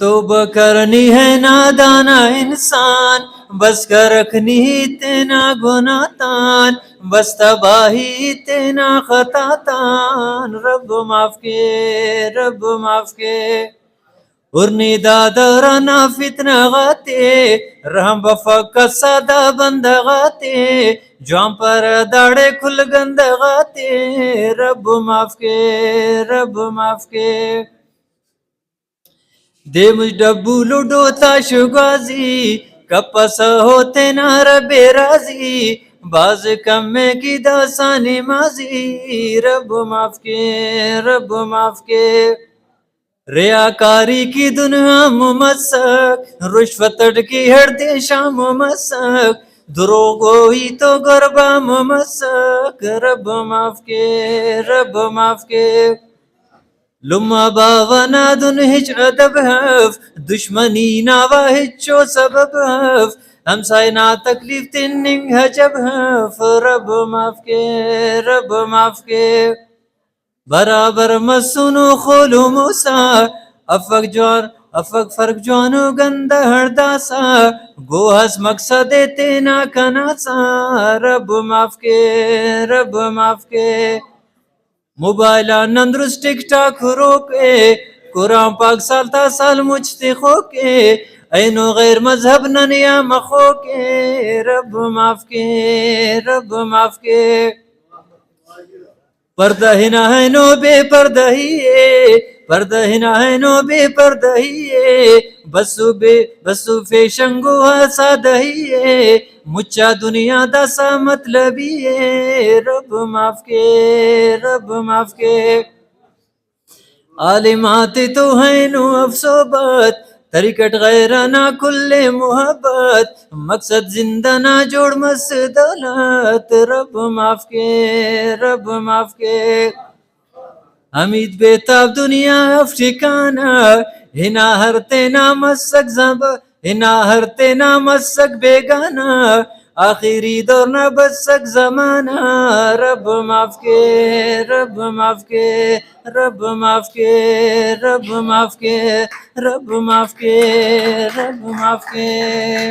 توبہ کرنی ہے نادانا انسان، بس کر رکھنی ہی تینا گناہ تان، بس تباہی تینا خطا تان، رب معاف کے رب معاف کے ارنی دادرانا فتنہ غاتے رحم بفق سادہ بند غاتے جوان پر داڑے کھل گند غاتے رب معاف کے رب معاف کے دے مجھ ڈبو لڈو تاش گازی کپس ہوتے نا رب راضی باز کم میں کی داسانی ماضی رب معاف کے رب معاف کے ریاکاری کی دنیا ممسک رشوت کی ہڑتے شام ممسک دروغوئی تو گربا ممسک رب معاف کے رب معاف کے لما باونا دن ہچ ادب ہف دشمنی ناوا ہچو سبب ہف ہمسائے نا تکلیف تننگ حجب ہف رب معاف کے رب معاف کے برابر مسونو خولو موسا افق فرق جوانو گندہ ہرداسا گو ہس مقصد تینا کناسا رب معاف کے رب معاف کے موبائلہ نندرس ٹک ٹاک روکے قرآن پاک سالتا سال مجھتے خوکے اینو غیر مذہب ننیا مخو کے رب معاف کے رب معاف کے پردہ ہنا ہے نو بے پردہ ہی پردہ ہنا ہے نو بے پردہ ہی بسو فیشنگو سادہ ہی مچا دنیا دا سا مطلبی رب معاف کے رب معاف کے عالمات تو ہیں نو افسوبت طریقت غیرنا کل محبت مقصد زندہ نہ جوڑ مس دولت رب معاف کے رب معاف کے حمید بیتاب دنیا اف ٹھکانہ ہنا ہر تینا مسک زب ہنا ہر تینا مسک بیگانہ آخری دور نہ بسک زمانہ رب معاف کے رب معاف کے رب معاف کے رب معاف کے رب معاف کے رب معاف کے